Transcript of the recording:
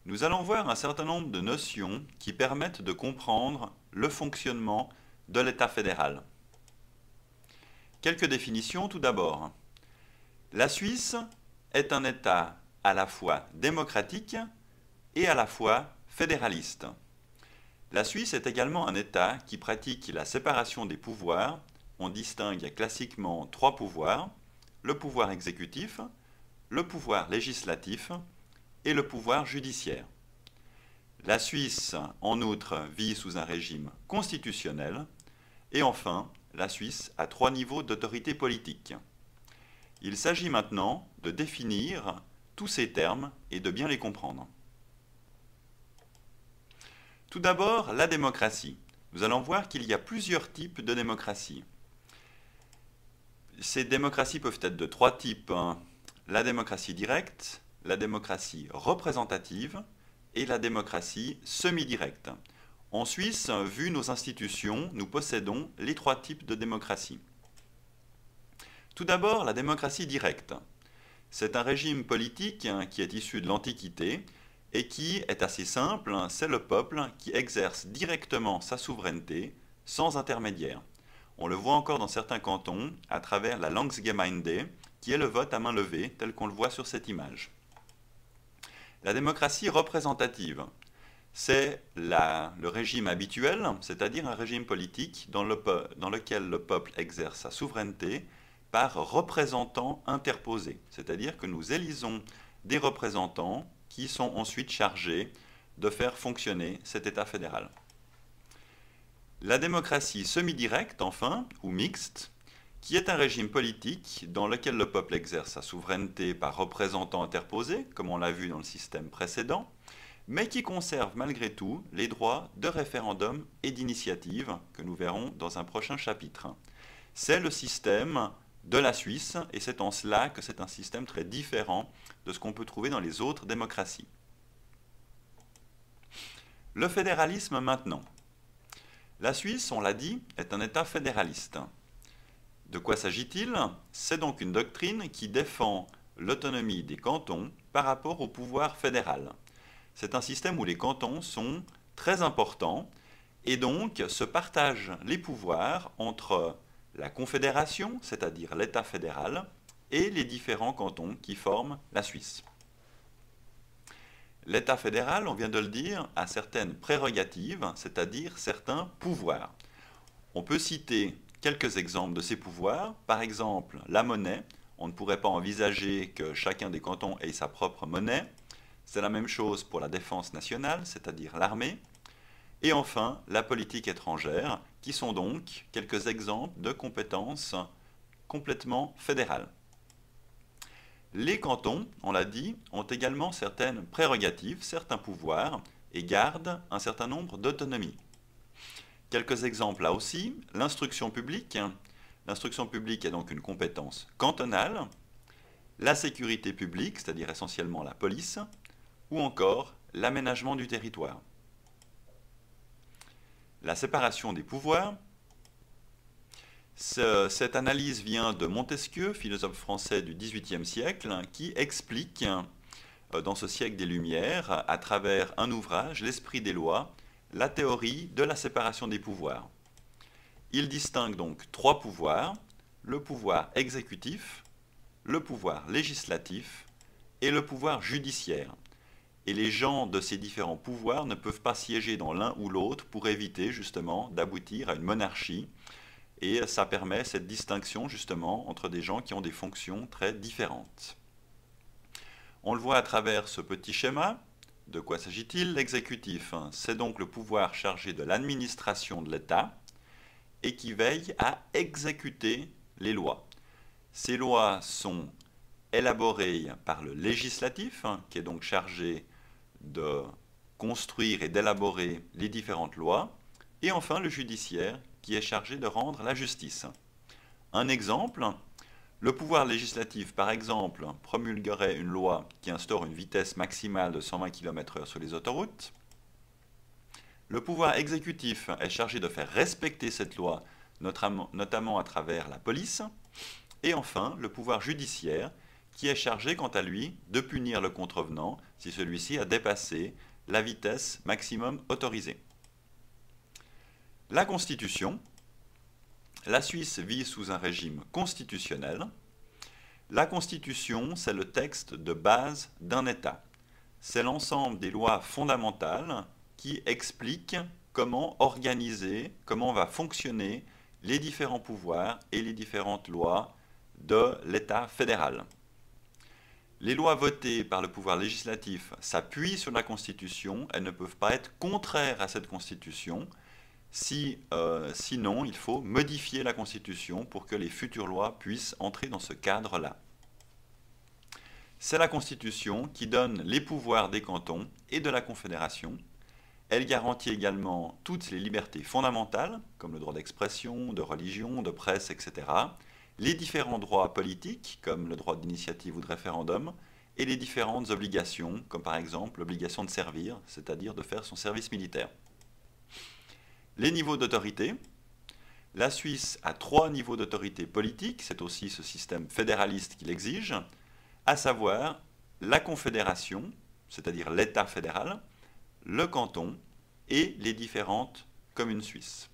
Nous allons voir un certain nombre de notions qui permettent de comprendre le fonctionnement de l'État fédéral. Quelques définitions tout d'abord. La Suisse est un État à la fois démocratique et à la fois fédéraliste. La Suisse est également un État qui pratique la séparation des pouvoirs. On distingue classiquement trois pouvoirs: le pouvoir exécutif, le pouvoir législatif et le pouvoir judiciaire. La Suisse, en outre, vit sous un régime constitutionnel. Et enfin, la Suisse a trois niveaux d'autorité politique. Il s'agit maintenant de définir tous ces termes et de bien les comprendre. Tout d'abord, la démocratie. Nous allons voir qu'il y a plusieurs types de démocratie. Ces démocraties peuvent être de trois types: la démocratie directe, la démocratie représentative et la démocratie semi-directe. En Suisse, vu nos institutions, nous possédons les trois types de démocratie. Tout d'abord, la démocratie directe. C'est un régime politique qui est issu de l'Antiquité et qui est assez simple. C'est le peuple qui exerce directement sa souveraineté sans intermédiaire. On le voit encore dans certains cantons à travers la Landsgemeinde, qui est le vote à main levée, tel qu'on le voit sur cette image. La démocratie représentative, c'est le régime habituel, c'est-à-dire un régime politique dans lequel le peuple exerce sa souveraineté par représentants interposés, c'est-à-dire que nous élisons des représentants qui sont ensuite chargés de faire fonctionner cet État fédéral. La démocratie semi-directe, enfin, ou mixte, qui est un régime politique dans lequel le peuple exerce sa souveraineté par représentants interposés, comme on l'a vu dans le système précédent, mais qui conserve malgré tout les droits de référendum et d'initiative, que nous verrons dans un prochain chapitre. C'est le système de la Suisse, et c'est en cela que c'est un système très différent de ce qu'on peut trouver dans les autres démocraties. Le fédéralisme maintenant. La Suisse, on l'a dit, est un État fédéraliste. De quoi s'agit-il? C'est donc une doctrine qui défend l'autonomie des cantons par rapport au pouvoir fédéral. C'est un système où les cantons sont très importants et donc se partagent les pouvoirs entre la confédération, c'est-à-dire l'État fédéral, et les différents cantons qui forment la Suisse. L'État fédéral, on vient de le dire, a certaines prérogatives, c'est-à-dire certains pouvoirs. On peut citer quelques exemples de ces pouvoirs. Par exemple, la monnaie. On ne pourrait pas envisager que chacun des cantons ait sa propre monnaie. C'est la même chose pour la défense nationale, c'est-à-dire l'armée. Et enfin, la politique étrangère, qui sont donc quelques exemples de compétences complètement fédérales. Les cantons, on l'a dit, ont également certaines prérogatives, certains pouvoirs, et gardent un certain nombre d'autonomies. Quelques exemples là aussi: l'instruction publique. L'instruction publique est donc une compétence cantonale. La sécurité publique, c'est-à-dire essentiellement la police, ou encore l'aménagement du territoire. La séparation des pouvoirs. Cette analyse vient de Montesquieu, philosophe français du XVIIIe siècle, qui explique, dans ce siècle des Lumières, à travers un ouvrage, L'Esprit des lois, la théorie de la séparation des pouvoirs. Il distingue donc trois pouvoirs: le pouvoir exécutif, le pouvoir législatif et le pouvoir judiciaire. Et les gens de ces différents pouvoirs ne peuvent pas siéger dans l'un ou l'autre pour éviter justement d'aboutir à une monarchie. Et ça permet cette distinction justement entre des gens qui ont des fonctions très différentes. On le voit à travers ce petit schéma. De quoi s'agit-il? L'exécutif, c'est donc le pouvoir chargé de l'administration de l'État et qui veille à exécuter les lois. Ces lois sont élaborées par le législatif, qui est donc chargé de construire et d'élaborer les différentes lois, et enfin le judiciaire, qui est chargé de rendre la justice. Un exemple: le pouvoir législatif, par exemple, promulguerait une loi qui instaure une vitesse maximale de 120 km/h sur les autoroutes. Le pouvoir exécutif est chargé de faire respecter cette loi, notamment à travers la police. Et enfin, le pouvoir judiciaire, qui est chargé quant à lui de punir le contrevenant si celui-ci a dépassé la vitesse maximum autorisée. La Constitution. La Suisse vit sous un régime constitutionnel. La Constitution, c'est le texte de base d'un État. C'est l'ensemble des lois fondamentales qui expliquent comment organiser, comment va fonctionner les différents pouvoirs et les différentes lois de l'État fédéral. Les lois votées par le pouvoir législatif s'appuient sur la Constitution, elles ne peuvent pas être contraires à cette Constitution, sinon il faut modifier la Constitution pour que les futures lois puissent entrer dans ce cadre-là. C'est la Constitution qui donne les pouvoirs des cantons et de la Confédération. Elle garantit également toutes les libertés fondamentales, comme le droit d'expression, de religion, de presse, etc., les différents droits politiques, comme le droit d'initiative ou de référendum, et les différentes obligations, comme par exemple l'obligation de servir, c'est-à-dire de faire son service militaire. Les niveaux d'autorité. La Suisse a 3 niveaux d'autorité politique, c'est aussi ce système fédéraliste qui l'exige, à savoir la Confédération, c'est-à-dire l'État fédéral, le canton et les différentes communes suisses.